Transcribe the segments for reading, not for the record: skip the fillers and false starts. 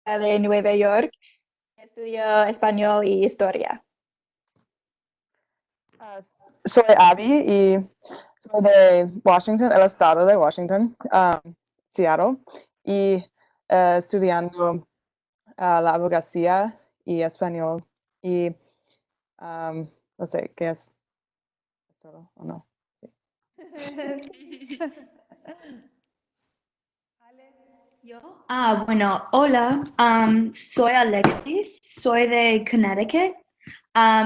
de Nueva York. Estudio español y historia. Soy Abby y soy de Washington, el estado de Washington, Seattle, y estudiando la abogacía y español. Y no sé, ¿qué es? ¿Es todo o no? Sí. ¿Yo? Bueno, hola, soy Alexis, soy de Connecticut,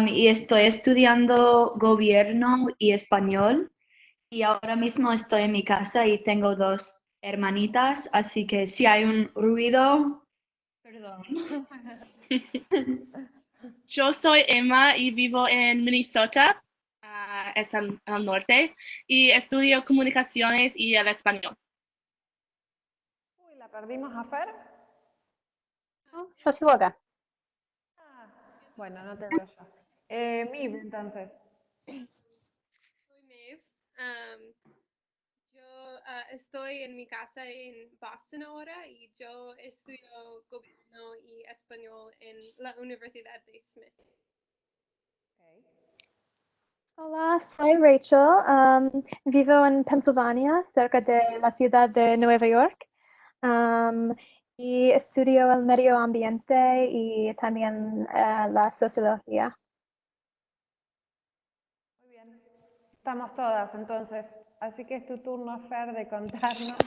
y estoy estudiando gobierno y español y ahora mismo estoy en mi casa y tengo dos hermanitas, así que si hay un ruido, perdón. Yo soy Emma y vivo en Minnesota, es al norte, y estudio comunicaciones y el español. Uy, ¿la perdimos a Fer? No, yo sigo acá. Ah, bueno, no te veo yo. Mib, entonces. Soy Maeve. Yo estoy en mi casa en Boston ahora y yo estudio gobierno y español en la Universidad de Smith. Hola, soy Rachel. Vivo en Pensilvania, cerca de la ciudad de Nueva York. Y estudio el medio ambiente y también la sociología. Muy bien. Estamos todas entonces. Así que es tu turno, Fer, de contarnos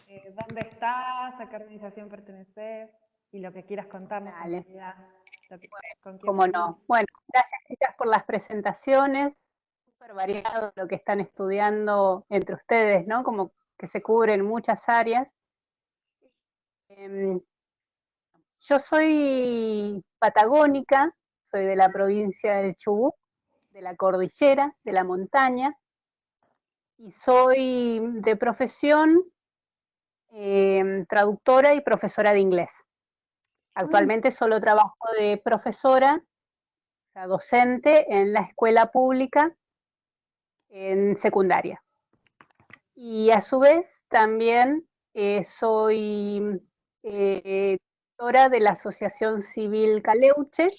dónde estás, a qué organización perteneces y lo que quieras contarnos en Dale. realidad. ¿Con quién ¿Cómo vivís? no? Bueno, gracias chicas por las presentaciones, súper variado lo que están estudiando entre ustedes, ¿no? Como que se cubren muchas áreas. Yo soy patagónica, soy de la provincia del Chubut, de la cordillera, de la montaña, y soy de profesión traductora y profesora de inglés. Actualmente solo trabajo de profesora, o sea, docente en la escuela pública en secundaria. Y a su vez también soy directora de la Asociación Civil Caleuche.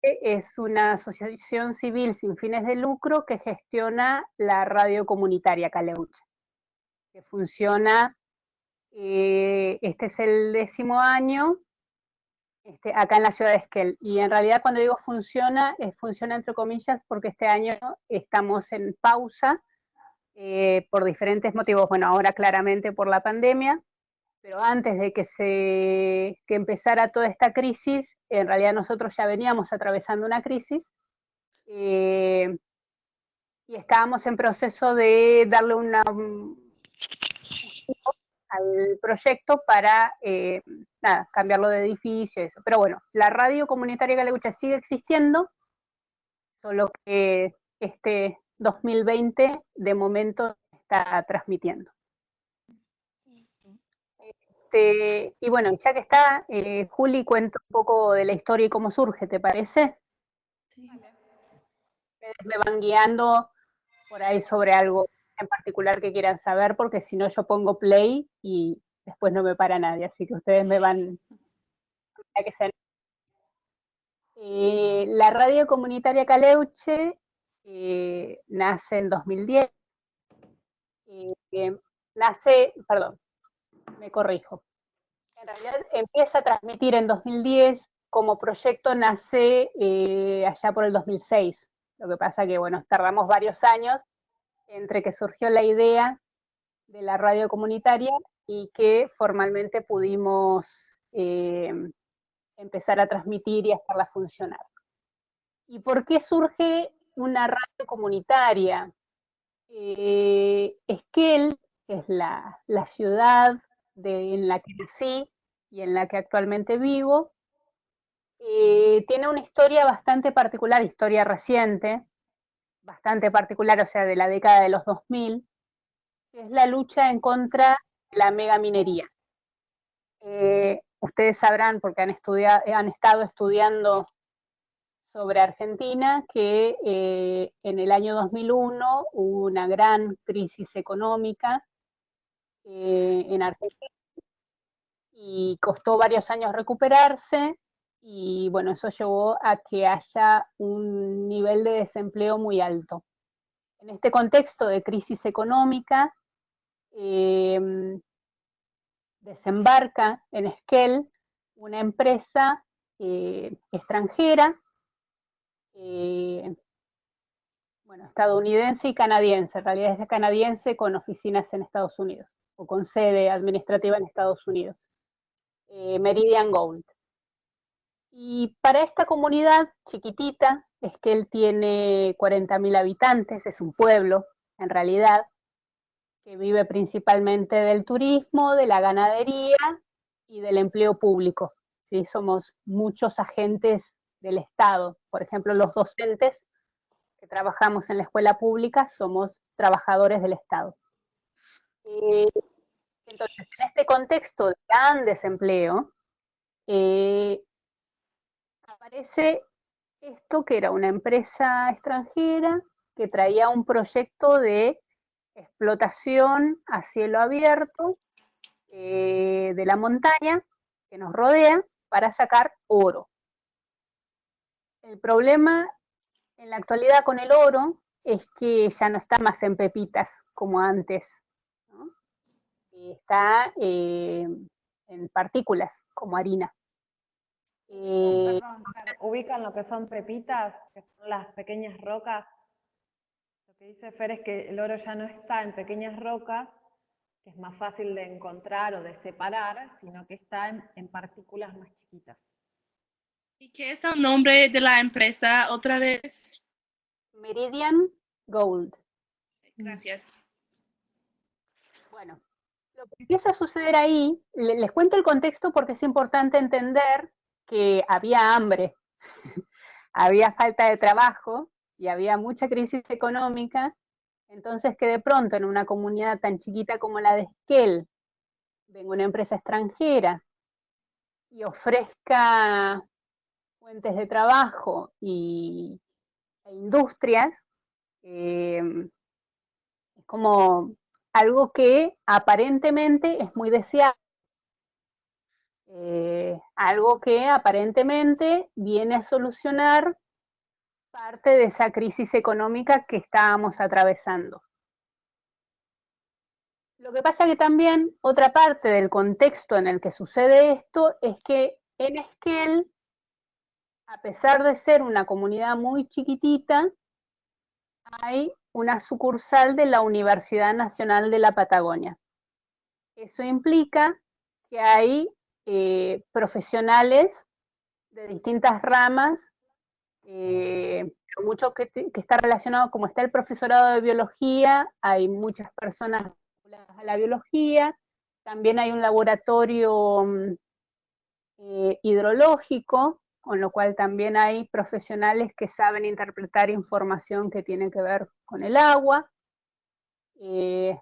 Es una asociación civil sin fines de lucro que gestiona la radio comunitaria Caleuche, que funciona, este es el 10º año, acá en la ciudad de Esquel. Y en realidad cuando digo funciona, funciona entre comillas porque este año estamos en pausa por diferentes motivos. Bueno, ahora claramente por la pandemia, pero antes de que empezara toda esta crisis, en realidad nosotros ya veníamos atravesando una crisis y estábamos en proceso de darle al proyecto para cambiarlo de edificio y eso. Pero bueno, la radio comunitaria Caleuche sigue existiendo, solo que este 2020 de momento está transmitiendo. Y bueno, ya que está, Juli, cuento un poco de la historia y cómo surge, ¿te parece? Sí. Ustedes me van guiando por ahí sobre algo en particular que quieran saber, porque si no yo pongo play y después no me para nadie, así que ustedes me van a que sean. La radio comunitaria Caleuche nace en 2010, perdón, me corrijo. En realidad empieza a transmitir en 2010, como proyecto nace allá por el 2006. Lo que pasa que, bueno, tardamos varios años entre que surgió la idea de la radio comunitaria y que formalmente pudimos empezar a transmitir y hacerla funcionar. ¿Y por qué surge una radio comunitaria? Esquel, que es la ciudad en la que nací y en la que actualmente vivo, tiene una historia bastante particular, historia reciente, bastante particular, o sea, de la década de los 2000, que es la lucha en contra de la megaminería. Ustedes sabrán, porque han estado estudiando sobre Argentina, que en el año 2001 hubo una gran crisis económica en Argentina y costó varios años recuperarse, y bueno, eso llevó a que haya un nivel de desempleo muy alto. En este contexto de crisis económica, desembarca en Esquel una empresa extranjera, estadounidense y canadiense, en realidad es canadiense con oficinas en Estados Unidos, o con sede administrativa en Estados Unidos, Meridian Gold. Y para esta comunidad chiquitita, Esquel tiene 40.000 habitantes, es un pueblo, en realidad, que vive principalmente del turismo, de la ganadería y del empleo público. ¿Sí? Somos muchos agentes del Estado. Por ejemplo, los docentes que trabajamos en la escuela pública somos trabajadores del Estado. Entonces, en este contexto de gran desempleo, aparece esto que era una empresa extranjera que traía un proyecto de explotación a cielo abierto de la montaña que nos rodea para sacar oro. El problema en la actualidad con el oro es que ya no está más en pepitas como antes, ¿no? Está en partículas como harina. Perdón, Fer, ¿ubican lo que son pepitas, que son las pequeñas rocas? Lo que dice Fer es que el oro ya no está en pequeñas rocas, que es más fácil de encontrar o de separar, sino que está en partículas más chiquitas. ¿Y qué es el nombre de la empresa otra vez? Meridian Gold. Gracias. Bueno, lo que empieza a suceder ahí, les cuento el contexto porque es importante entender que había hambre, había falta de trabajo y había mucha crisis económica, entonces que de pronto en una comunidad tan chiquita como la de Esquel venga una empresa extranjera y ofrezca fuentes de trabajo e industrias, es como algo que aparentemente es muy deseable. Algo que aparentemente viene a solucionar parte de esa crisis económica que estábamos atravesando. Lo que pasa que también otra parte del contexto en el que sucede esto es que en Esquel, a pesar de ser una comunidad muy chiquitita, hay una sucursal de la Universidad Nacional de la Patagonia. Eso implica que hay profesionales de distintas ramas, mucho que está relacionado, como está el profesorado de biología, hay muchas personas vinculadas a la biología, también hay un laboratorio hidrológico, con lo cual también hay profesionales que saben interpretar información que tiene que ver con el agua, y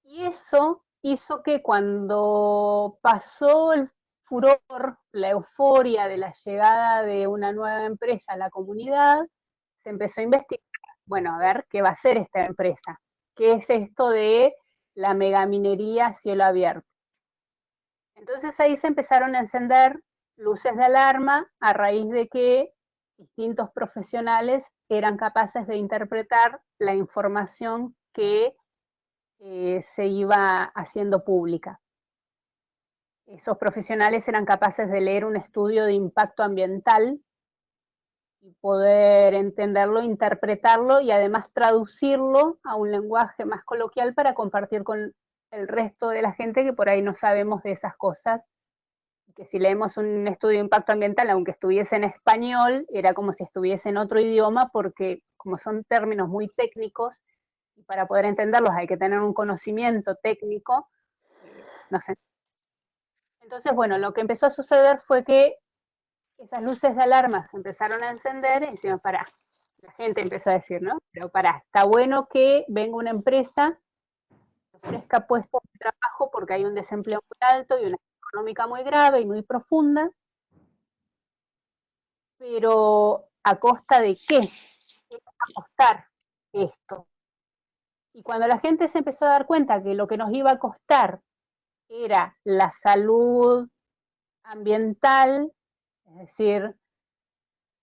eso hizo que cuando pasó el furor, la euforia de la llegada de una nueva empresa a la comunidad, se empezó a investigar, bueno, a ver qué va a hacer esta empresa, qué es esto de la megaminería a cielo abierto. Entonces ahí se empezaron a encender luces de alarma a raíz de que distintos profesionales eran capaces de interpretar la información que se iba haciendo pública. Esos profesionales eran capaces de leer un estudio de impacto ambiental y poder entenderlo, interpretarlo y además traducirlo a un lenguaje más coloquial para compartir con el resto de la gente que por ahí no sabemos de esas cosas. Y que si leemos un estudio de impacto ambiental, aunque estuviese en español, era como si estuviese en otro idioma, porque como son términos muy técnicos, y para poder entenderlos hay que tener un conocimiento técnico, no sé. Entonces, bueno, lo que empezó a suceder fue que esas luces de alarma se empezaron a encender y decían, pará, la gente empezó a decir, ¿no? Pero pará, está bueno que venga una empresa que ofrezca puestos de trabajo porque hay un desempleo muy alto y una económica muy grave y muy profunda, pero ¿a costa de qué? ¿Qué va a costar esto? Y cuando la gente se empezó a dar cuenta que lo que nos iba a costar era la salud ambiental, es decir,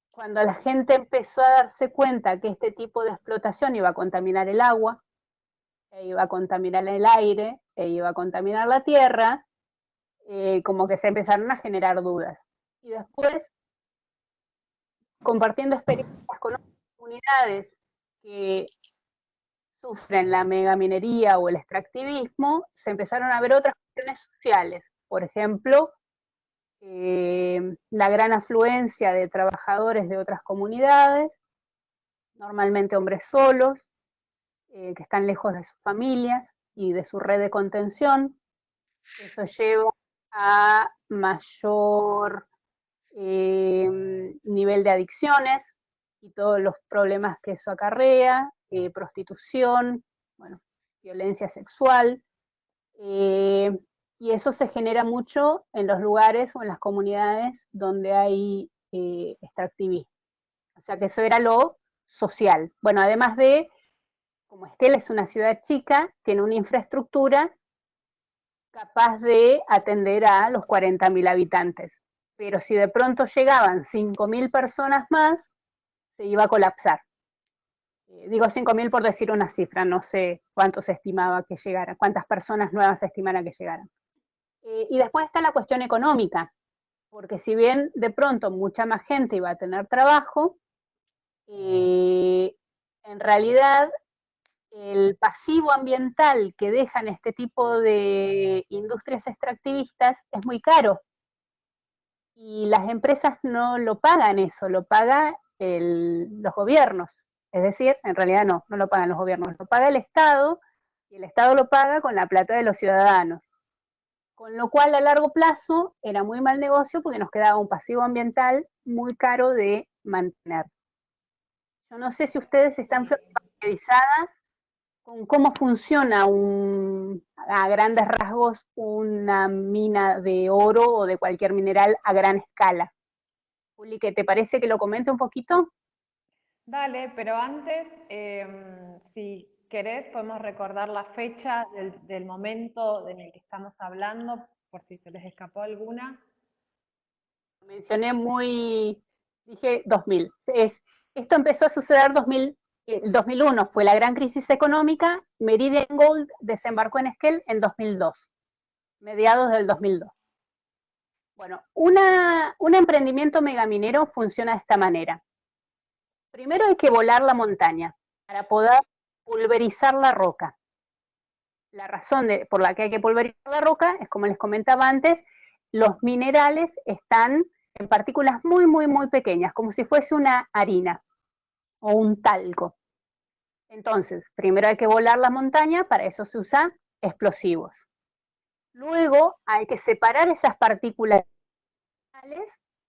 cuando la gente empezó a darse cuenta que este tipo de explotación iba a contaminar el agua, e iba a contaminar el aire, e iba a contaminar la tierra, como que se empezaron a generar dudas. Y después, compartiendo experiencias con otras comunidades que sufren la megaminería o el extractivismo, se empezaron a ver otras cuestiones sociales. Por ejemplo, la gran afluencia de trabajadores de otras comunidades, normalmente hombres solos, que están lejos de sus familias y de su red de contención. Eso lleva a mayor nivel de adicciones y todos los problemas que eso acarrea, prostitución, bueno, violencia sexual, y eso se genera mucho en los lugares o en las comunidades donde hay extractivismo. O sea que eso era lo social. Bueno, además de, como Esquel es una ciudad chica, tiene una infraestructura capaz de atender a los 40.000 habitantes. Pero si de pronto llegaban 5.000 personas más, se iba a colapsar. Digo 5.000 por decir una cifra, no sé cuánto se estimaba que llegara, cuántas personas nuevas se estimara que llegaran. Y después está la cuestión económica, porque si bien de pronto mucha más gente iba a tener trabajo, en realidad el pasivo ambiental que dejan este tipo de industrias extractivistas es muy caro. Y las empresas no lo pagan eso, lo pagan los gobiernos. Es decir, en realidad no lo pagan los gobiernos, lo paga el Estado, y el Estado lo paga con la plata de los ciudadanos. Con lo cual, a largo plazo, era muy mal negocio porque nos quedaba un pasivo ambiental muy caro de mantener. Yo no sé si ustedes están familiarizadas con cómo funciona a grandes rasgos una mina de oro o de cualquier mineral a gran escala. Juli, ¿qué te parece que lo comente un poquito? Dale, pero antes, si querés, podemos recordar la fecha del momento en el que estamos hablando, por si se les escapó alguna. Mencioné dije 2000. Esto empezó a suceder el 2001, fue la gran crisis económica. Meridian Gold desembarcó en Esquel en 2002, mediados del 2002. Bueno, un emprendimiento megaminero funciona de esta manera. Primero hay que volar la montaña para poder pulverizar la roca. La razón por la que hay que pulverizar la roca es, como les comentaba antes, los minerales están en partículas muy, muy, muy pequeñas, como si fuese una harina o un talco. Entonces, primero hay que volar la montaña, para eso se usan explosivos. Luego hay que separar esas partículas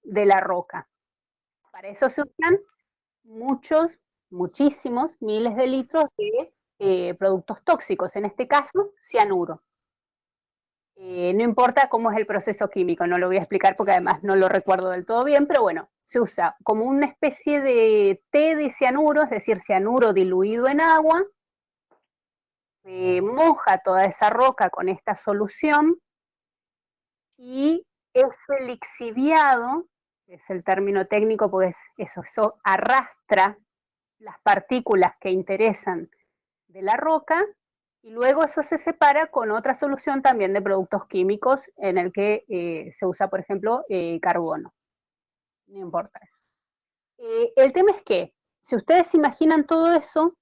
de la roca. Para eso se usan muchísimos miles de litros de productos tóxicos, en este caso, cianuro. No importa cómo es el proceso químico, no lo voy a explicar porque además no lo recuerdo del todo bien, pero bueno, se usa como una especie de té de cianuro, es decir, cianuro diluido en agua, se moja toda esa roca con esta solución y ese lixiviado, que es el término técnico, pues eso arrastra las partículas que interesan de la roca, y luego eso se separa con otra solución también de productos químicos en el que se usa, por ejemplo, carbono. No importa eso. El tema es que, si ustedes imaginan todo eso,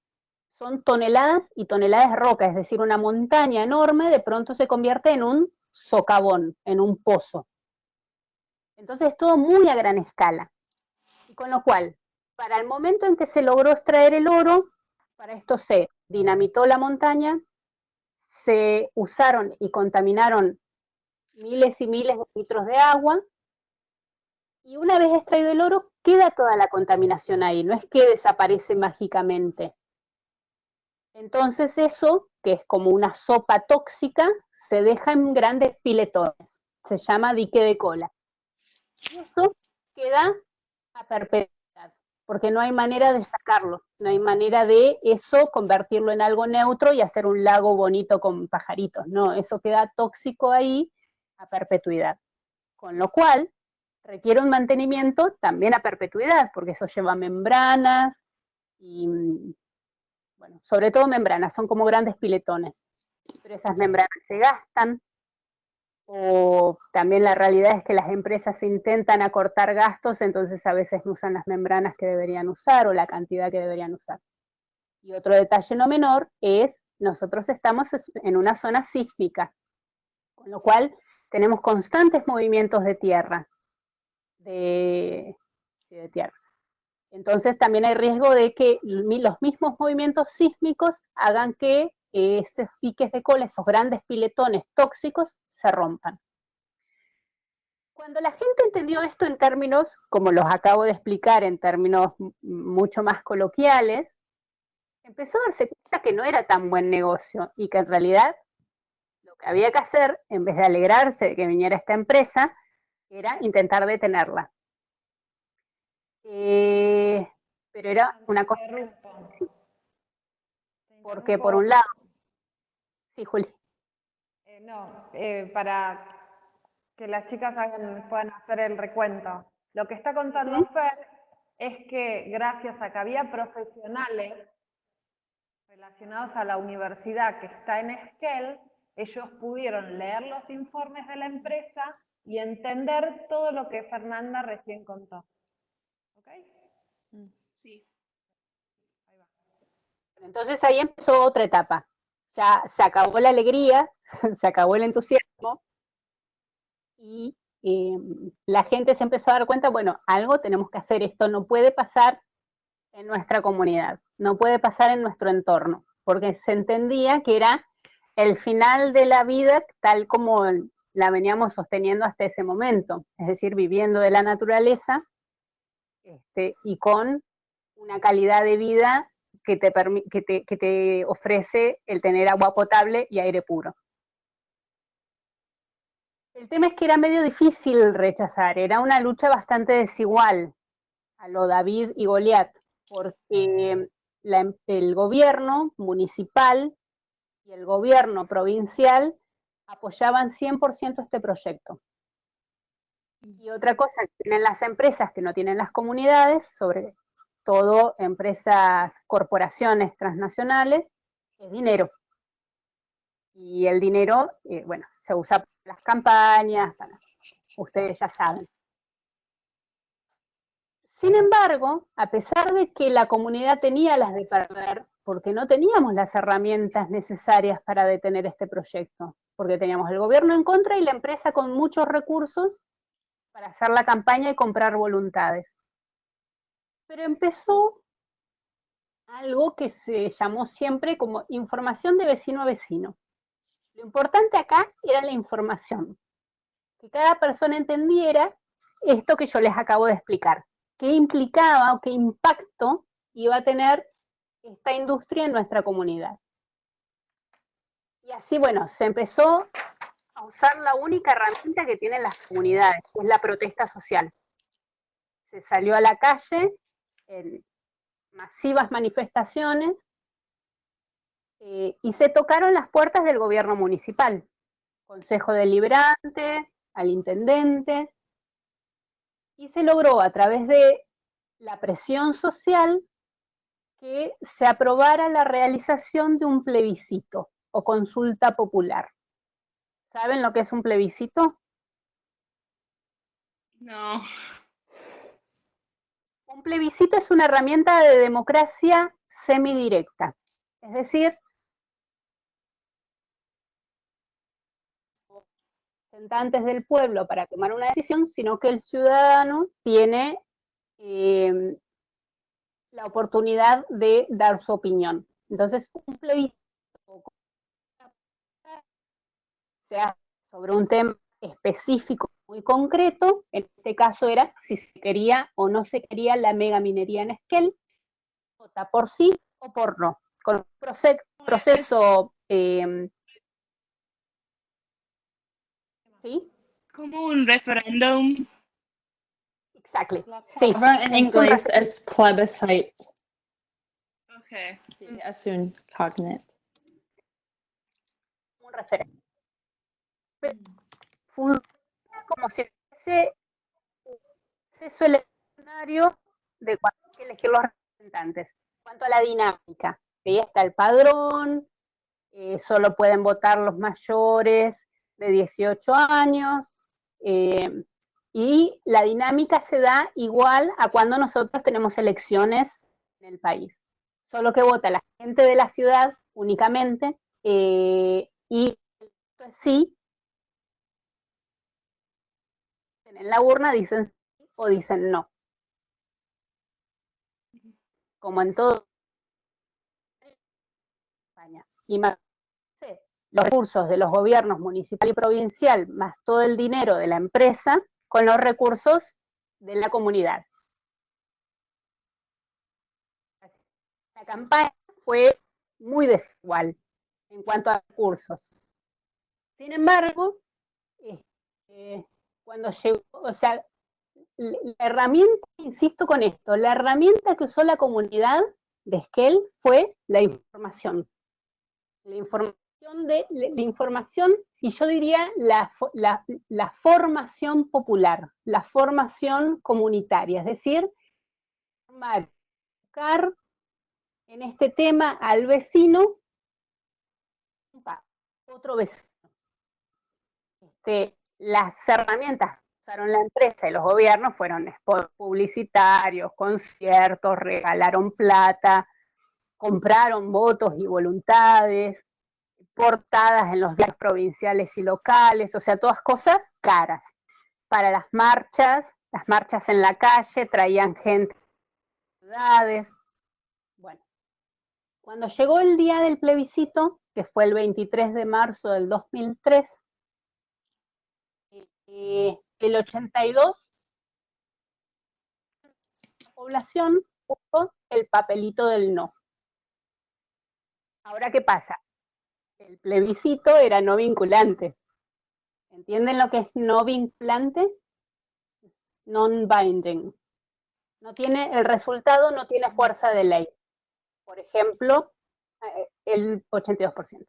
son toneladas y toneladas de roca, es decir, una montaña enorme de pronto se convierte en un socavón, en un pozo. Entonces es todo muy a gran escala. Y con lo cual, para el momento en que se logró extraer el oro, para esto se dinamitó la montaña, se usaron y contaminaron miles y miles de litros de agua, y una vez extraído el oro, queda toda la contaminación ahí, no es que desaparece mágicamente. Entonces eso, que es como una sopa tóxica, se deja en grandes piletones, se llama dique de cola. Y esto queda a perpetuidad, porque no hay manera de sacarlo, no hay manera de eso convertirlo en algo neutro y hacer un lago bonito con pajaritos, no, eso queda tóxico ahí a perpetuidad. con lo cual requiere un mantenimiento también a perpetuidad, porque eso lleva membranas y, bueno, sobre todo membranas, son como grandes piletones, pero esas membranas se gastan, o también la realidad es que las empresas intentan acortar gastos, entonces a veces no usan las membranas que deberían usar o la cantidad que deberían usar. Y otro detalle no menor es, nosotros estamos en una zona sísmica, con lo cual tenemos constantes movimientos de tierra, de tierra. Entonces también hay riesgo de que los mismos movimientos sísmicos hagan que esos diques de cola, esos grandes piletones tóxicos, se rompan. Cuando la gente entendió esto en términos, como los acabo de explicar, en términos mucho más coloquiales, empezó a darse cuenta que no era tan buen negocio y que en realidad lo que había que hacer, en vez de alegrarse de que viniera esta empresa, era intentar detenerla. Pero era una cosa, porque por un lado, sí, Juli. Para que las chicas puedan hacer el recuento. Lo que está contando Fer es que gracias a que había profesionales relacionados a la universidad que está en Esquel, ellos pudieron leer los informes de la empresa y entender todo lo que Fernanda recién contó. ¿Ok? Sí. Ahí va. Entonces ahí empezó otra etapa. Ya se acabó la alegría, se acabó el entusiasmo y la gente se empezó a dar cuenta, bueno, algo tenemos que hacer, esto no puede pasar en nuestra comunidad, no puede pasar en nuestro entorno, porque se entendía que era el final de la vida tal como la veníamos sosteniendo hasta ese momento, es decir, viviendo de la naturaleza y con una calidad de vida que te ofrece el tener agua potable y aire puro. El tema es que era medio difícil rechazar, era una lucha bastante desigual a lo David y Goliat, porque el gobierno municipal y el gobierno provincial apoyaban 100% este proyecto. Y otra cosa que tienen las empresas que no tienen las comunidades, sobre todo empresas, corporaciones transnacionales, es dinero. Y el dinero, bueno, se usa para las campañas, ustedes ya saben. Sin embargo, a pesar de que la comunidad tenía las de perder, porque no teníamos las herramientas necesarias para detener este proyecto, porque teníamos el gobierno en contra y la empresa con muchos recursos para hacer la campaña y comprar voluntades. Pero empezó algo que se llamó siempre como información de vecino a vecino. Lo importante acá era la información, que cada persona entendiera esto que yo les acabo de explicar, qué implicaba o qué impacto iba a tener esta industria en nuestra comunidad. Y así, bueno, se empezó a usar la única herramienta que tienen las comunidades, que es la protesta social. Se salió a la calle en masivas manifestaciones y se tocaron las puertas del gobierno municipal, consejo deliberante, al intendente, y se logró a través de la presión social que se aprobara la realización de un plebiscito o consulta popular. ¿Saben lo que es un plebiscito? No. Un plebiscito es una herramienta de democracia semidirecta, es decir, representantes del pueblo para tomar una decisión, sino que el ciudadano tiene la oportunidad de dar su opinión. Entonces, un plebiscito se hace sobre un tema específico, muy concreto, en este caso era si se quería o no se quería la megaminería en Esquel, vota por sí o por no, con un proceso ¿sí? Como un referéndum. Exactly. Sí. In inglés es plebiscite. Okay. Sí, es un cognate. Un referéndum. Funciona como si ese proceso eleccionario de cuando hay que elegir los representantes. En cuanto a la dinámica, ¿sí? Está el padrón, solo pueden votar los mayores de 18 años, y la dinámica se da igual a cuando nosotros tenemos elecciones en el país. Solo que vota la gente de la ciudad únicamente, y sí, en la urna dicen sí o dicen no. Como en todo España. Y más los recursos de los gobiernos municipal y provincial, más todo el dinero de la empresa, con los recursos de la comunidad. La campaña fue muy desigual en cuanto a recursos. Sin embargo, cuando llegó, o sea, la herramienta, insisto con esto, la herramienta que usó la comunidad de Esquel fue la información. La información, y yo diría la formación popular, la formación comunitaria, es decir, buscar en este tema al vecino, otro vecino. Las herramientas que usaron la empresa y los gobiernos fueron spots publicitarios, conciertos, regalaron plata, compraron votos y voluntades, portadas en los diarios provinciales y locales, o sea, todas cosas caras. Para las marchas en la calle, traían gente de ciudades. Bueno, cuando llegó el día del plebiscito, que fue el 23 de marzo del 2003, el 82% de la población puso el papelito del no. Ahora, ¿qué pasa? El plebiscito era no vinculante. ¿Entienden lo que es no vinculante? Non-binding. El resultado no tiene fuerza de ley. Por ejemplo, el 82%.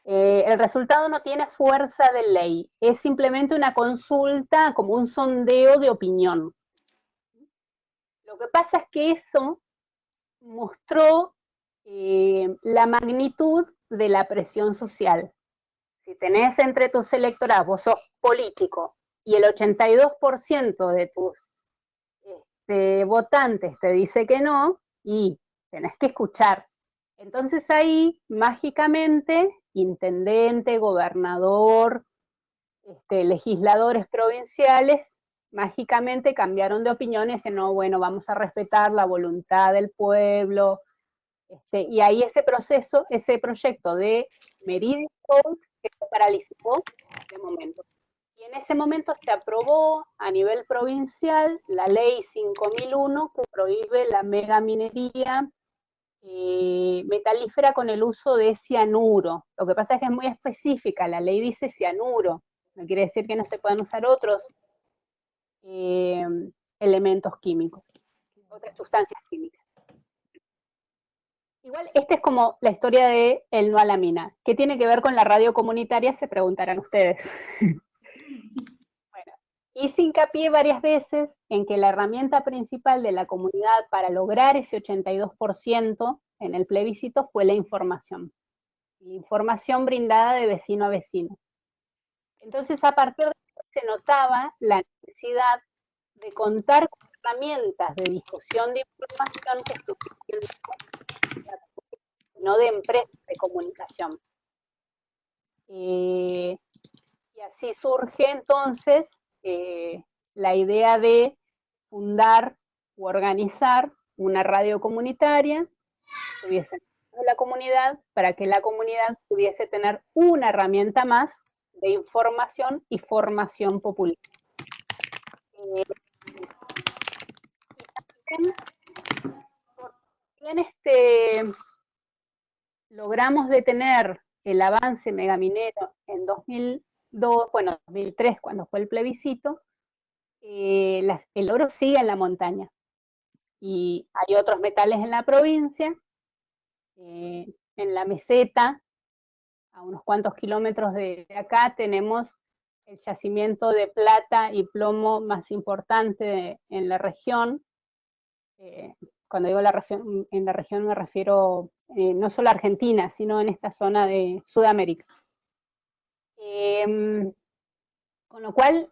El resultado no tiene fuerza de ley. Es simplemente una consulta, como un sondeo de opinión. Lo que pasa es que eso mostró la magnitud de la presión social. Si tenés entre tus electorados, vos sos político, y el 82% de tus votantes te dice que no, y tenés que escuchar. Entonces ahí, mágicamente, intendente, gobernador, legisladores provinciales, mágicamente cambiaron de opinión y dicen, no, bueno, vamos a respetar la voluntad del pueblo. Y ahí ese proyecto de Meridian Code se paralizó de momento. Y en ese momento se aprobó a nivel provincial la ley 5001 que prohíbe la megaminería metalífera con el uso de cianuro. Lo que pasa es que es muy específica, la ley dice cianuro, no quiere decir que no se puedan usar otros elementos químicos, otras sustancias químicas. Igual, esta es como la historia de el no a la mina. ¿Qué tiene que ver con la radio comunitaria? Se preguntarán ustedes. Bueno, hice hincapié varias veces en que la herramienta principal de la comunidad para lograr ese 82% en el plebiscito fue la información. La información brindada de vecino a vecino. Entonces, a partir de eso se notaba la necesidad de contar con herramientas de difusión de información que estuvieran, no de empresas de comunicación. Y así surge entonces la idea de fundar u organizar una radio comunitaria que tuviese la comunidad, para que la comunidad pudiese tener una herramienta más de información y formación popular. También logramos detener el avance megaminero en 2003, cuando fue el plebiscito. El oro sigue en la montaña y hay otros metales en la provincia. En la meseta, a unos cuantos kilómetros de acá, tenemos el yacimiento de plata y plomo más importante en la región. Cuando digo en la región me refiero no solo a Argentina, sino en esta zona de Sudamérica. Con lo cual,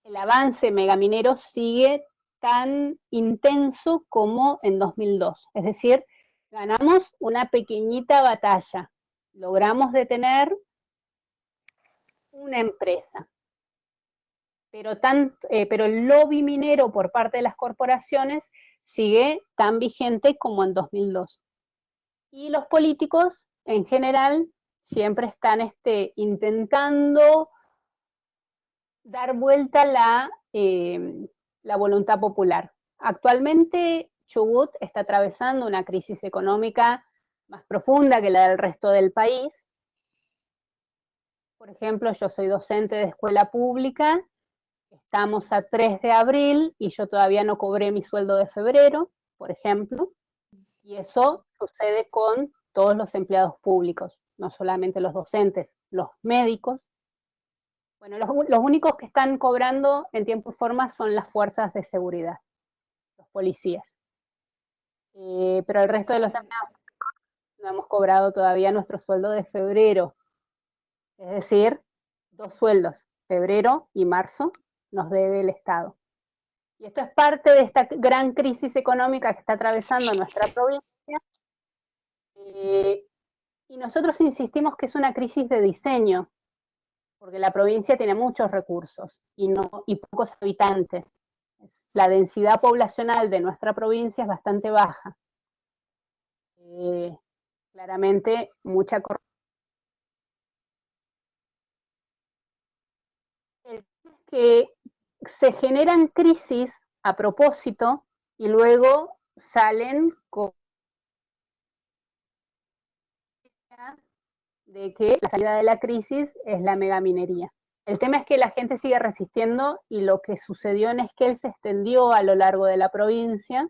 el avance megaminero sigue tan intenso como en 2002. Es decir, ganamos una pequeñita batalla, logramos detener una empresa, pero el lobby minero por parte de las corporaciones sigue tan vigente como en 2002. Y los políticos, en general, siempre están intentando dar vuelta la voluntad popular. Actualmente, Chubut está atravesando una crisis económica más profunda que la del resto del país. Por ejemplo, yo soy docente de escuela pública, estamos a 3 de abril y yo todavía no cobré mi sueldo de febrero, por ejemplo, y eso sucede con todos los empleados públicos, no solamente los docentes, los médicos. Bueno, los únicos que están cobrando en tiempo y forma son las fuerzas de seguridad, los policías. Pero el resto de los empleados no hemos cobrado todavía nuestro sueldo de febrero. Es decir, 2 sueldos, febrero y marzo, nos debe el Estado. Y esto es parte de esta gran crisis económica que está atravesando nuestra provincia. Y nosotros insistimos que es una crisis de diseño, porque la provincia tiene muchos recursos y pocos habitantes. La densidad poblacional de nuestra provincia es bastante baja. Claramente, mucha corrupción. El tema es que se generan crisis a propósito y luego salen con de que la salida de la crisis es la megaminería. El tema es que la gente sigue resistiendo y lo que sucedió en Esquel se extendió a lo largo de la provincia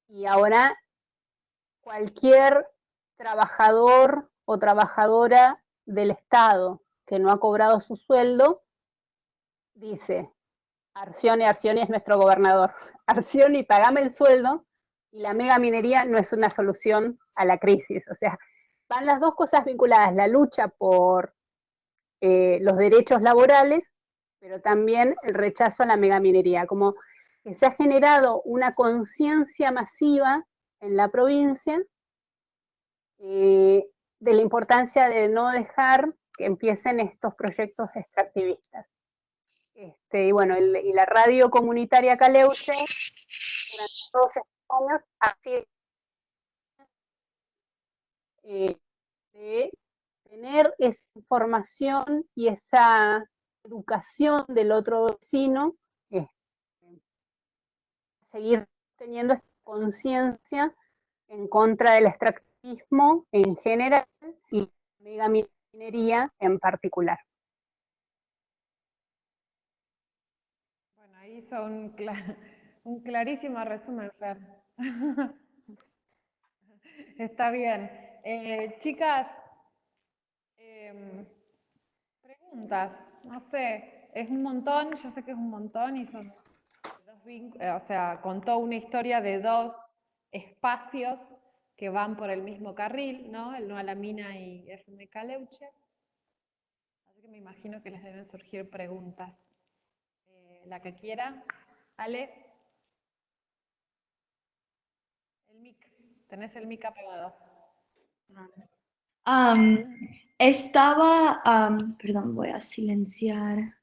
y ahora cualquier trabajador o trabajadora del Estado que no ha cobrado su sueldo dice: Arcioni es nuestro gobernador, Arcioni, pagame el sueldo, y la megaminería no es una solución a la crisis. O sea, van las dos cosas vinculadas, la lucha por los derechos laborales, pero también el rechazo a la megaminería, como que se ha generado una conciencia masiva en la provincia de la importancia de no dejar que empiecen estos proyectos extractivistas. Y bueno, y la radio comunitaria Caleuche, durante todos estos años, ha sido de tener esa información y esa educación del otro vecino, seguir teniendo esta conciencia en contra del extractivismo en general y la megaminería en particular. Bueno, ahí hizo un clarísimo resumen, Fer. Está bien. Chicas, preguntas, no sé, es un montón, yo sé que es un montón y son o sea, contó una historia de 2 espacios que van por el mismo carril, ¿no? El No a la Mina y FM Caleuche. Así que me imagino que les deben surgir preguntas. La que quiera. Ale. El mic. Tenés el mic apagado. Perdón, voy a silenciar.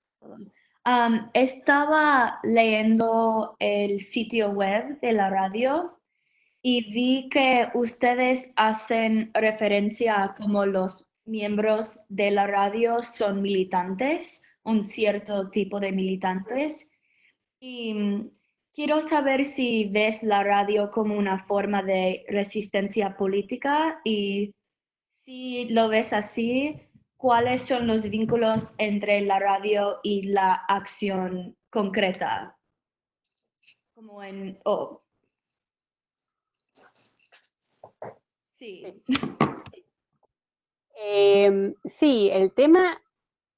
Estaba leyendo el sitio web de la radio y vi que ustedes hacen referencia a cómo los miembros de la radio son militantes, un cierto tipo de militantes. Y quiero saber si ves la radio como una forma de resistencia política y si lo ves así, ¿cuáles son los vínculos entre la radio y la acción concreta? Como en... Sí. Sí, el tema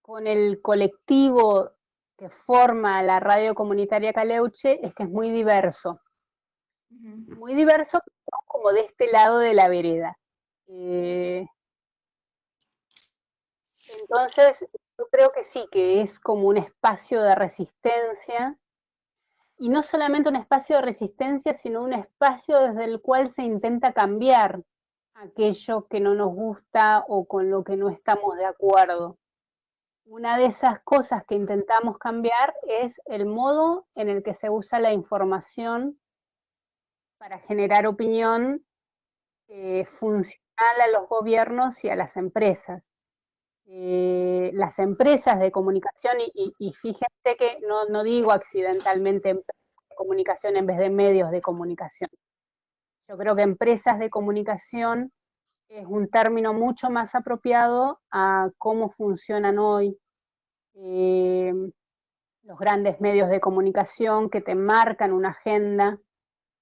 con el colectivo que forma la radio comunitaria Caleuche es que es muy diverso. Muy diverso, como de este lado de la vereda. Entonces, yo creo que sí, que es como un espacio de resistencia, y no solamente un espacio de resistencia, sino un espacio desde el cual se intenta cambiar aquello que no nos gusta o con lo que no estamos de acuerdo. Una de esas cosas que intentamos cambiar es el modo en el que se usa la información para generar opinión funcional a los gobiernos y a las empresas. Las empresas de comunicación, y fíjense que no digo accidentalmente empresas de comunicación en vez de medios de comunicación. Yo creo que empresas de comunicación es un término mucho más apropiado a cómo funcionan hoy los grandes medios de comunicación que te marcan una agenda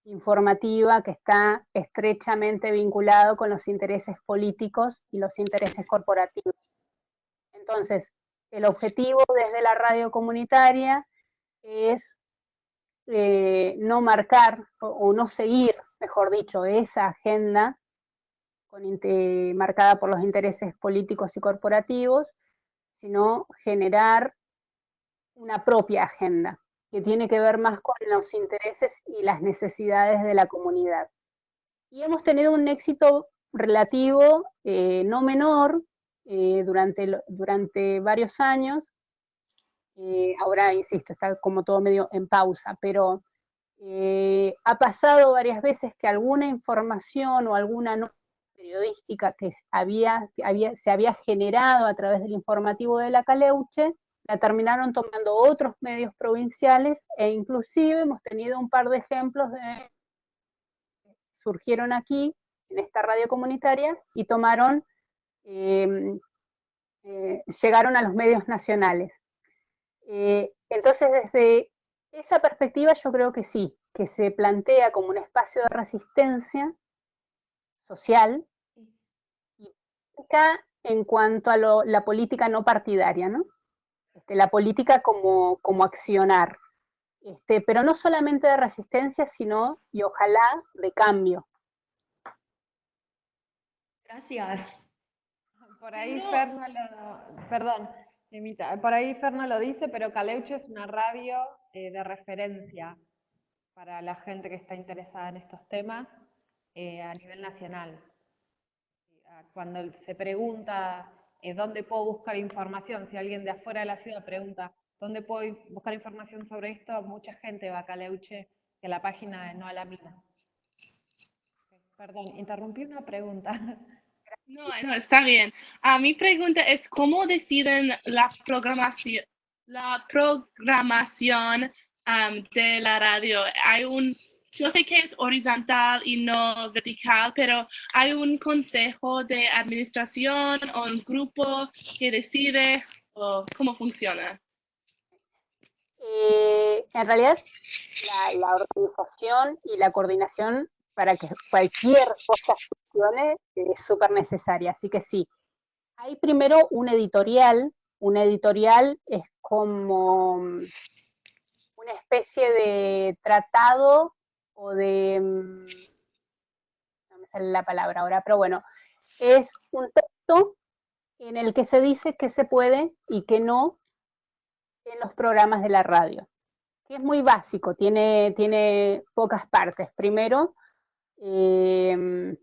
informativa que está estrechamente vinculado con los intereses políticos y los intereses corporativos. Entonces, el objetivo desde la radio comunitaria es no marcar o no seguir, mejor dicho, esa agenda marcada por los intereses políticos y corporativos, sino generar una propia agenda que tiene que ver más con los intereses y las necesidades de la comunidad. Y hemos tenido un éxito relativo no menor durante varios años. Ahora, insisto, está como todo medio en pausa, pero ha pasado varias veces que alguna información o alguna nota periodística que se había generado a través del informativo de la Caleuche, la terminaron tomando otros medios provinciales, e inclusive hemos tenido un par de ejemplos de surgieron aquí, en esta radio comunitaria, y llegaron a los medios nacionales. Entonces, desde esa perspectiva yo creo que sí, que se plantea como un espacio de resistencia social y política en cuanto a la política no partidaria, ¿no? La política como accionar, pero no solamente de resistencia, sino, y ojalá, de cambio. Gracias. Por ahí Fer no lo, perdón, Emita, por ahí Fer no lo dice, pero Caleuche es una radio de referencia para la gente que está interesada en estos temas a nivel nacional. Cuando se pregunta dónde puedo buscar información, si alguien de afuera de la ciudad pregunta dónde puedo buscar información sobre esto, mucha gente va a Caleuche, que la página de No a la Mina. Perdón, interrumpí una pregunta. No, está bien. Mi pregunta es, ¿cómo deciden la programación de la radio? Yo sé que es horizontal y no vertical, pero ¿hay un consejo de administración o un grupo que decide o cómo funciona? En realidad, la organización y la coordinación para que cualquier cosa funcione es súper necesaria, así que sí. Hay primero un editorial es como una especie de tratado o de, no me sale la palabra ahora, pero bueno, es un texto en el que se dice qué se puede y qué no en los programas de la radio, que es muy básico, tiene pocas partes. Primero, no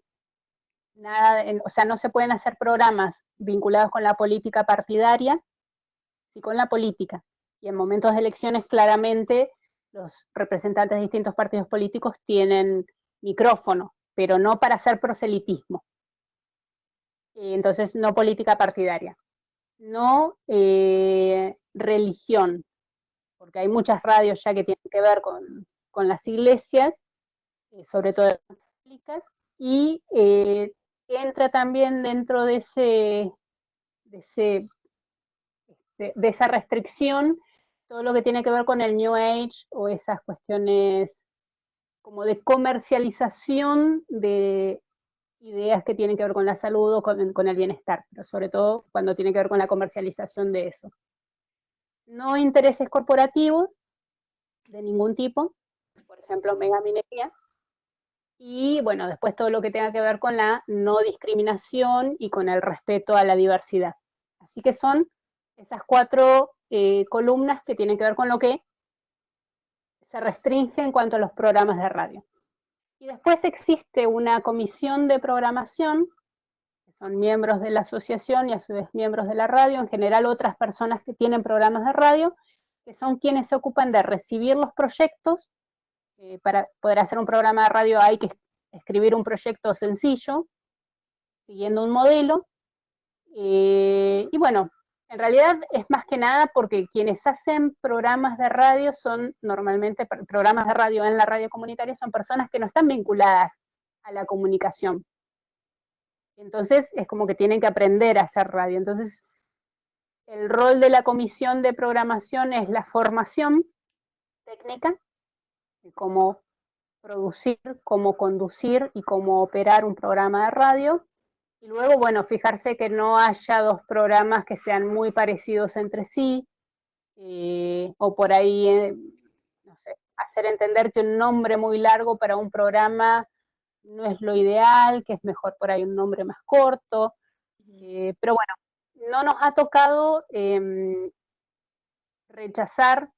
se pueden hacer programas vinculados con la política partidaria, sí con la política. Y en momentos de elecciones, claramente, los representantes de distintos partidos políticos tienen micrófono, pero no para hacer proselitismo. Entonces, no política partidaria. No religión, porque hay muchas radios ya que tienen que ver con las iglesias, sobre todo las católicas, y entra también dentro de esa restricción todo lo que tiene que ver con el New Age o esas cuestiones como de comercialización de ideas que tienen que ver con la salud o con el bienestar, pero sobre todo cuando tiene que ver con la comercialización de eso. No intereses corporativos de ningún tipo, por ejemplo, megaminería, y bueno, después todo lo que tenga que ver con la no discriminación y con el respeto a la diversidad. Así que son esas 4 columnas que tienen que ver con lo que se restringe en cuanto a los programas de radio. Y después existe una comisión de programación, que son miembros de la asociación y a su vez miembros de la radio, en general otras personas que tienen programas de radio, que son quienes se ocupan de recibir los proyectos. Para poder hacer un programa de radio hay que escribir un proyecto sencillo, siguiendo un modelo, y bueno, en realidad es más que nada porque quienes hacen programas de radio son normalmente, programas de radio en la radio comunitaria, son personas que no están vinculadas a la comunicación. Entonces es como que tienen que aprender a hacer radio. Entonces el rol de la comisión de programación es la formación técnica, de cómo producir, cómo conducir y cómo operar un programa de radio. Y luego, bueno, fijarse que no haya 2 programas que sean muy parecidos entre sí, o por ahí, no sé, hacer entender que un nombre muy largo para un programa no es lo ideal, que es mejor por ahí un nombre más corto. Pero bueno, no nos ha tocado rechazar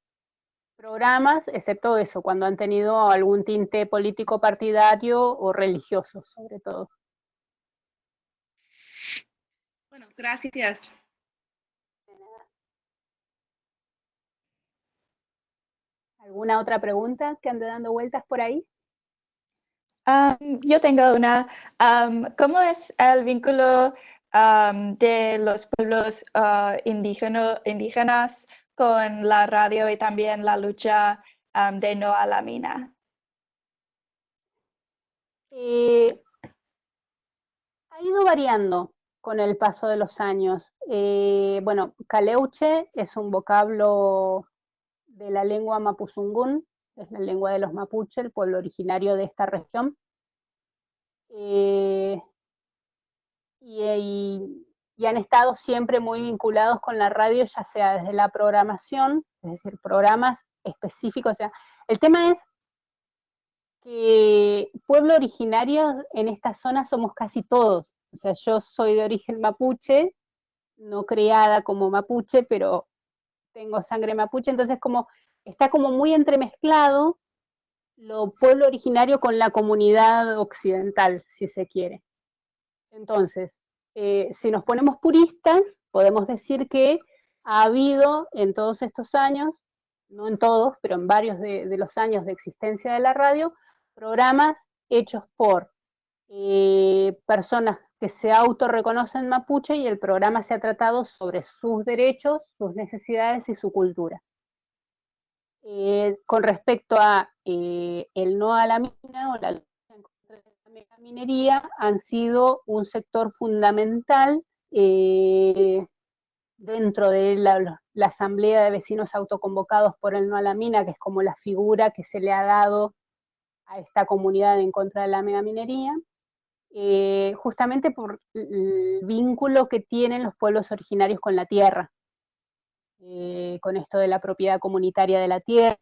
programas, excepto eso, cuando han tenido algún tinte político partidario o religioso, sobre todo. Bueno, gracias. ¿Alguna otra pregunta que ande dando vueltas por ahí? Yo tengo una. ¿Cómo es el vínculo de los pueblos indígenas con la radio y también la lucha de no a la mina? Ha ido variando con el paso de los años. Bueno, Caleuche es un vocablo de la lengua mapuzungún, es la lengua de los mapuche, el pueblo originario de esta región. Y han estado siempre muy vinculados con la radio, ya sea desde la programación, es decir, programas específicos. O sea, el tema es que pueblo originario en esta zona somos casi todos. O sea, yo soy de origen mapuche, no criada como mapuche, pero tengo sangre mapuche, entonces como está como muy entremezclado lo pueblo originario con la comunidad occidental, si se quiere. Entonces, si nos ponemos puristas, podemos decir que ha habido en todos estos años, no en todos, pero en varios de los años de existencia de la radio, programas hechos por personas que se autorreconocen mapuche y el programa se ha tratado sobre sus derechos, sus necesidades y su cultura. Con respecto a el no a la mina o la lucha en contra de la megaminería, han sido un sector fundamental dentro de la asamblea de vecinos autoconvocados por el no a la mina, que es como la figura que se le ha dado a esta comunidad en contra de la megaminería, justamente por el vínculo que tienen los pueblos originarios con la tierra, con esto de la propiedad comunitaria de la tierra,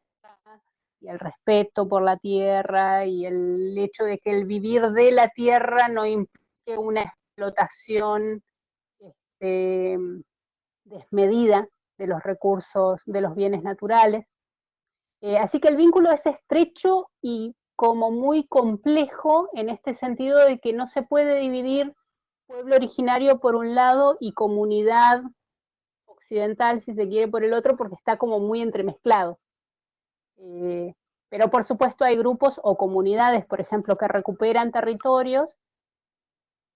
y el respeto por la tierra, y el hecho de que el vivir de la tierra no implique una explotación desmedida de los recursos, de los bienes naturales. Así que el vínculo es estrecho y como muy complejo en este sentido de que no se puede dividir pueblo originario por un lado y comunidad occidental, si se quiere, por el otro, porque está como muy entremezclado. Pero por supuesto hay grupos o comunidades, por ejemplo, que recuperan territorios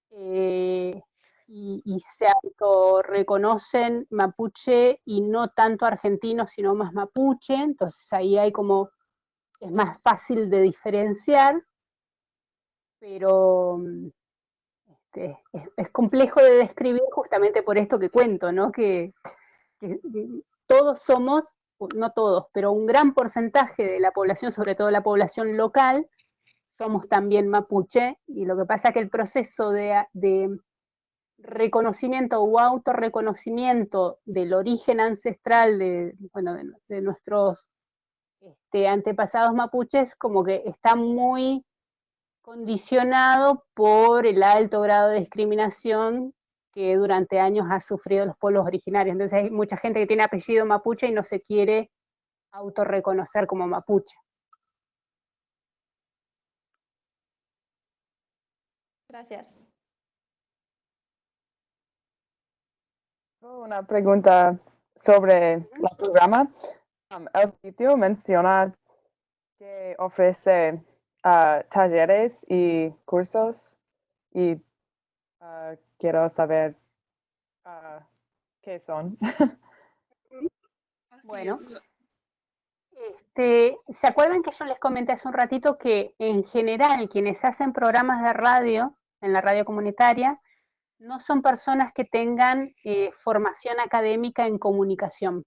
y se autorreconocen mapuche y no tanto argentinos, sino más mapuche, entonces ahí hay como, es más fácil de diferenciar, pero es complejo de describir justamente por esto que cuento, ¿no? Que todos somos, no todos, pero un gran porcentaje de la población, sobre todo la población local, somos también mapuche, y lo que pasa es que el proceso de reconocimiento o autorreconocimiento del origen ancestral de nuestros antepasados mapuches, como que está muy condicionado por el alto grado de discriminación que durante años ha sufrido los pueblos originarios. Entonces hay mucha gente que tiene apellido mapuche y no se quiere autorreconocer como mapuche. Gracias. Una pregunta sobre el programa. El sitio menciona que ofrece talleres y cursos y quiero saber qué son. Bueno, ¿se acuerdan que yo les comenté hace un ratito que en general quienes hacen programas de radio, en la radio comunitaria, no son personas que tengan formación académica en comunicación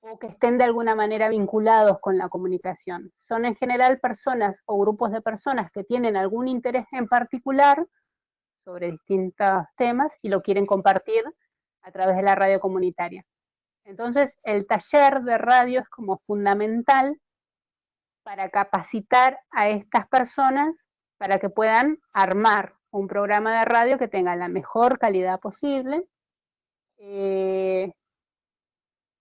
o que estén de alguna manera vinculados con la comunicación? Son en general personas o grupos de personas que tienen algún interés en particular sobre distintos temas y lo quieren compartir a través de la radio comunitaria. Entonces, el taller de radio es como fundamental para capacitar a estas personas para que puedan armar un programa de radio que tenga la mejor calidad posible,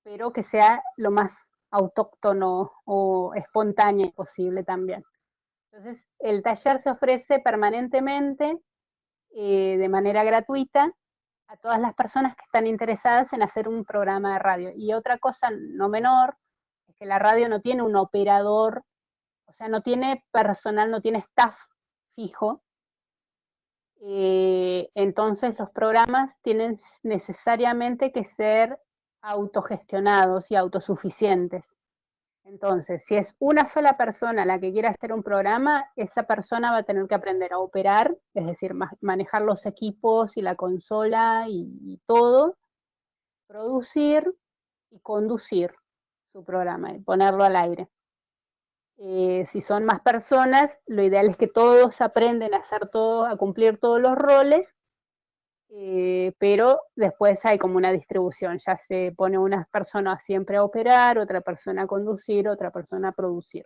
pero que sea lo más autóctono o espontáneo posible también. Entonces, el taller se ofrece permanentemente, de manera gratuita, a todas las personas que están interesadas en hacer un programa de radio. Y otra cosa no menor, es que la radio no tiene un operador, o sea, no tiene personal, no tiene staff fijo. Entonces los programas tienen necesariamente que ser autogestionados y autosuficientes. Entonces, si es una sola persona la que quiere hacer un programa, esa persona va a tener que aprender a operar, es decir, manejar los equipos y la consola y todo, producir y conducir su programa y ponerlo al aire. Si son más personas, lo ideal es que todos aprenden a hacer todo, a cumplir todos los roles, pero después hay como una distribución, ya se pone una persona siempre a operar, otra persona a conducir, otra persona a producir.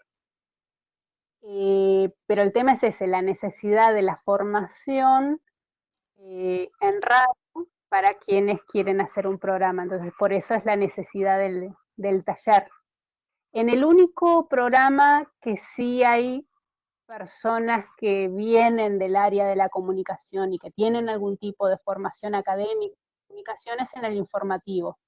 Pero el tema es ese, la necesidad de la formación en radio para quienes quieren hacer un programa. Entonces, por eso es la necesidad del taller. En el único programa que sí hay personas que vienen del área de la comunicación y que tienen algún tipo de formación académica, comunicación, es en el informativo.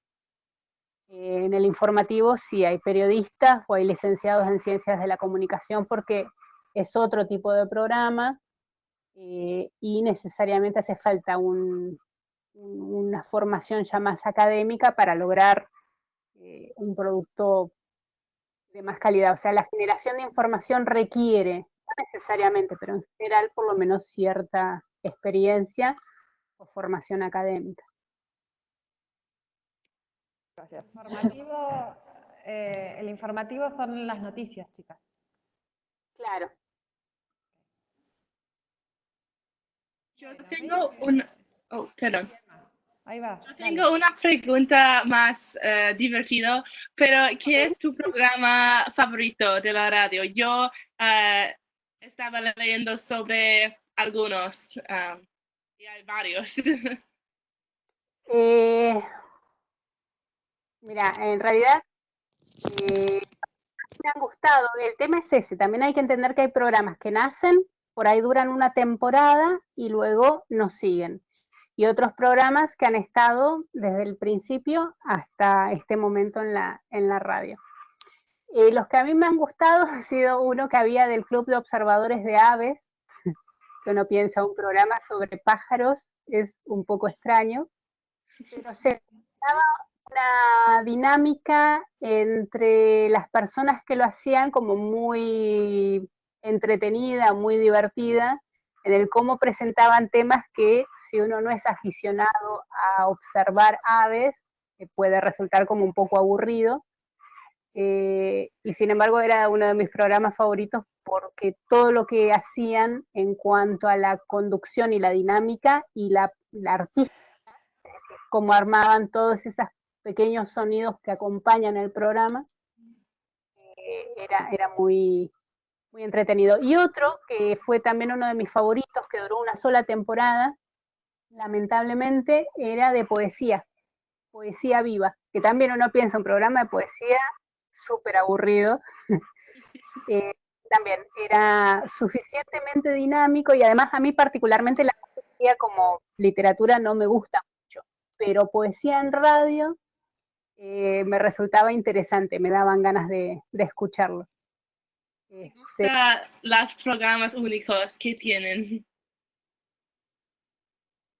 En el informativo sí hay periodistas o hay licenciados en ciencias de la comunicación porque es otro tipo de programa y necesariamente hace falta una formación ya más académica para lograr un producto de más calidad. O sea, la generación de información requiere, no necesariamente, pero en general por lo menos cierta experiencia o formación académica. Gracias. El informativo son las noticias, chicas. Claro. Yo tengo una... Oh, perdón. Ahí va. Yo tengo una pregunta más divertida, pero ¿qué es tu programa favorito de la radio? Yo estaba leyendo sobre algunos y hay varios. Mira, en realidad me han gustado. El tema es ese. También hay que entender que hay programas que nacen, por ahí duran una temporada y luego no siguen. Y otros programas que han estado desde el principio hasta este momento en la radio. Los que a mí me han gustado ha sido uno que había del Club de Observadores de Aves, que uno piensa un programa sobre pájaros, es un poco extraño, pero se daba una dinámica entre las personas que lo hacían como muy entretenida, muy divertida, en el cómo presentaban temas que si uno no es aficionado a observar aves, puede resultar como un poco aburrido. y sin embargo era uno de mis programas favoritos porque todo lo que hacían en cuanto a la conducción y la dinámica y la artística, es decir, cómo armaban todos esos pequeños sonidos que acompañan el programa, era muy, muy entretenido. Y otro que fue también uno de mis favoritos, que duró una sola temporada, lamentablemente, era de poesía viva, que también uno piensa un programa de poesía súper aburrido. También era suficientemente dinámico y además a mí particularmente la poesía como literatura no me gusta mucho, pero poesía en radio me resultaba interesante, me daban ganas de escucharlo. Me gustan los programas únicos que tienen.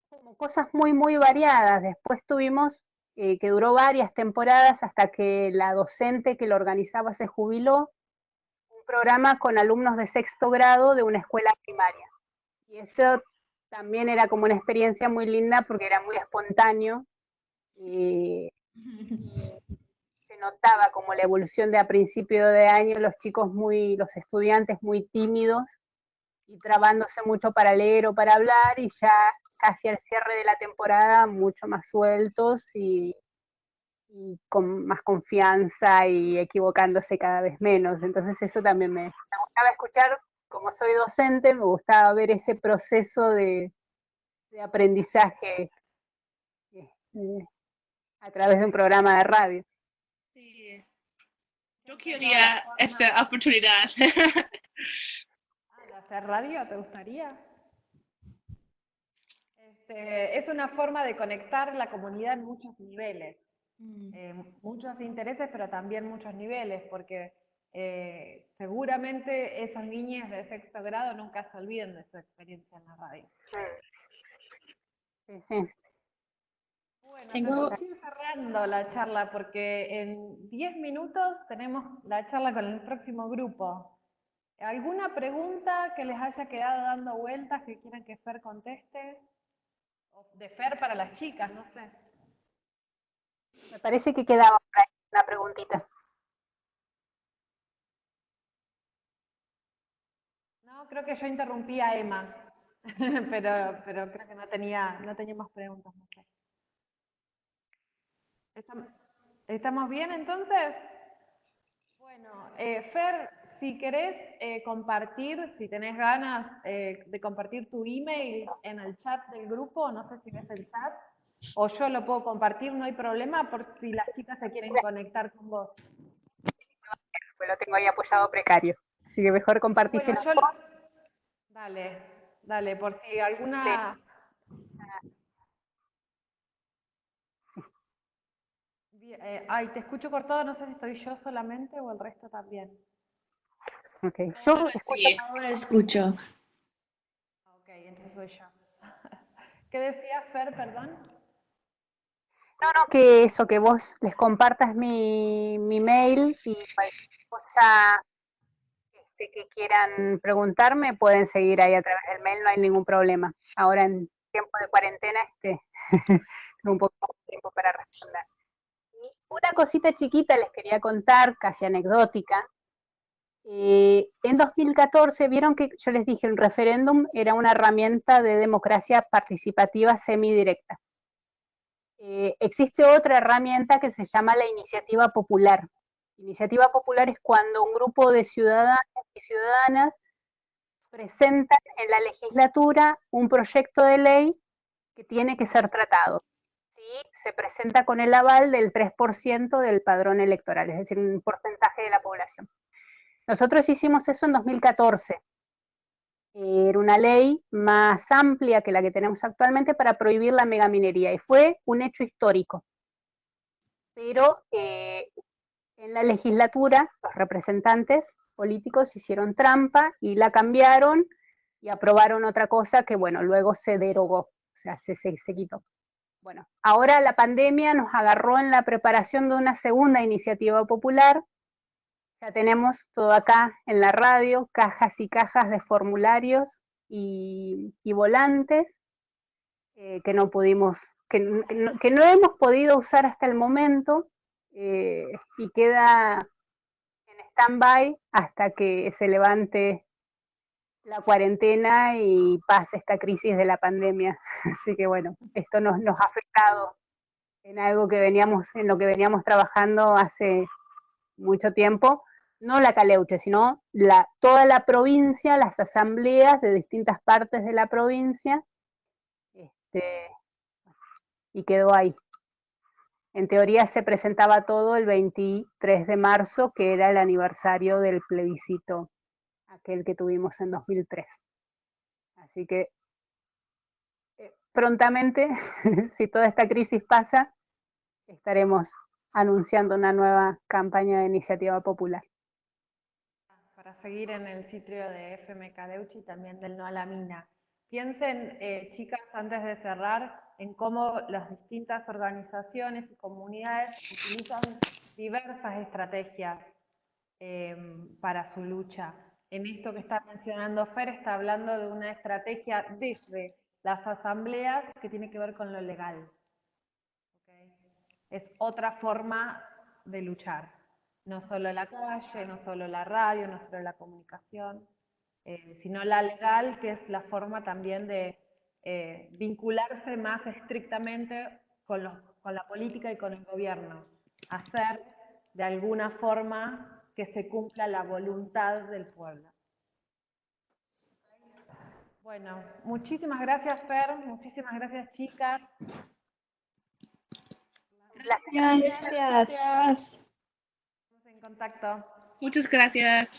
Como cosas muy, muy variadas. Después tuvimos, que duró varias temporadas hasta que la docente que lo organizaba se jubiló, un programa con alumnos de sexto grado de una escuela primaria. Y eso también era como una experiencia muy linda porque era muy espontáneo y se notaba como la evolución de a principio de año, los estudiantes muy tímidos y trabándose mucho para leer o para hablar, y ya casi al cierre de la temporada mucho más sueltos y con más confianza y equivocándose cada vez menos. Entonces eso también me gustaba escuchar, como soy docente, me gustaba ver ese proceso de aprendizaje a través de un programa de radio. Sí. Yo quería esta oportunidad. ¿De hacer radio te gustaría? Es una forma de conectar la comunidad en muchos niveles. Muchos intereses, pero también muchos niveles, porque seguramente esos niños de sexto grado nunca se olviden de su experiencia en la radio. Sí, sí. Bueno, tenemos que ir cerrando la charla porque en 10 minutos tenemos la charla con el próximo grupo. ¿Alguna pregunta que les haya quedado dando vueltas que quieran que Fer conteste? O de Fer para las chicas, no sé. Me parece que quedaba por ahí una preguntita. No, creo que yo interrumpí a Emma, pero creo que no tenía más preguntas. No sé. ¿Estamos bien entonces? Bueno, Fer, si querés compartir, si tenés ganas de compartir tu email en el chat del grupo, no sé si ves el chat, o yo lo puedo compartir, no hay problema, por si las chicas se quieren conectar con vos. Pues lo tengo ahí apoyado precario, así que mejor compartíselo. Bueno, dale, por si alguna... Ay, te escucho cortado, no sé si estoy yo solamente o el resto también. Ok, yo escucho. Ahora escucho. Ok, entonces soy yo. ¿Qué decías, Fer, perdón? No, que eso, que vos les compartas mi mail y cualquier cosa que quieran preguntarme pueden seguir ahí a través del mail, no hay ningún problema. Ahora en tiempo de cuarentena tengo un poco más de tiempo para responder. Y una cosita chiquita les quería contar, casi anecdótica. En 2014, vieron que yo les dije, el referéndum era una herramienta de democracia participativa semidirecta. Existe otra herramienta que se llama la iniciativa popular. Iniciativa popular es cuando un grupo de ciudadanos y ciudadanas presentan en la legislatura un proyecto de ley que tiene que ser tratado. ¿Sí? Se presenta con el aval del 3% del padrón electoral, es decir, un porcentaje de la población. Nosotros hicimos eso en 2014. Era una ley más amplia que la que tenemos actualmente para prohibir la megaminería y fue un hecho histórico. Pero en la legislatura los representantes políticos hicieron trampa y la cambiaron y aprobaron otra cosa que, bueno, luego se derogó, o sea, se quitó. Bueno, ahora la pandemia nos agarró en la preparación de una segunda iniciativa popular. Ya tenemos todo acá en la radio, cajas y cajas de formularios y volantes que no pudimos, que no hemos podido usar hasta el momento y queda stand-by hasta que se levante la cuarentena y pase esta crisis de la pandemia. Así que bueno, esto nos ha afectado en algo en lo que veníamos trabajando hace mucho tiempo, no la Caleuche, sino toda la provincia, las asambleas de distintas partes de la provincia, y quedó ahí. En teoría se presentaba todo el 23 de marzo, que era el aniversario del plebiscito, aquel que tuvimos en 2003. Así que prontamente, si toda esta crisis pasa, estaremos anunciando una nueva campaña de iniciativa popular. Para seguir en el sitio de FM Caleuche y también del No a la Mina. Piensen, chicas, antes de cerrar, en cómo las distintas organizaciones y comunidades utilizan diversas estrategias para su lucha. En esto que está mencionando Fer, está hablando de una estrategia desde las asambleas que tiene que ver con lo legal. ¿Okay? Es otra forma de luchar. No solo la calle, no solo la radio, no solo la comunicación, sino la legal, que es la forma también de vincularse más estrictamente con la política y con el gobierno. Hacer de alguna forma que se cumpla la voluntad del pueblo. Bueno, muchísimas gracias, Fer, muchísimas gracias, chicas. Gracias. Gracias. Estamos en contacto. Muchas gracias.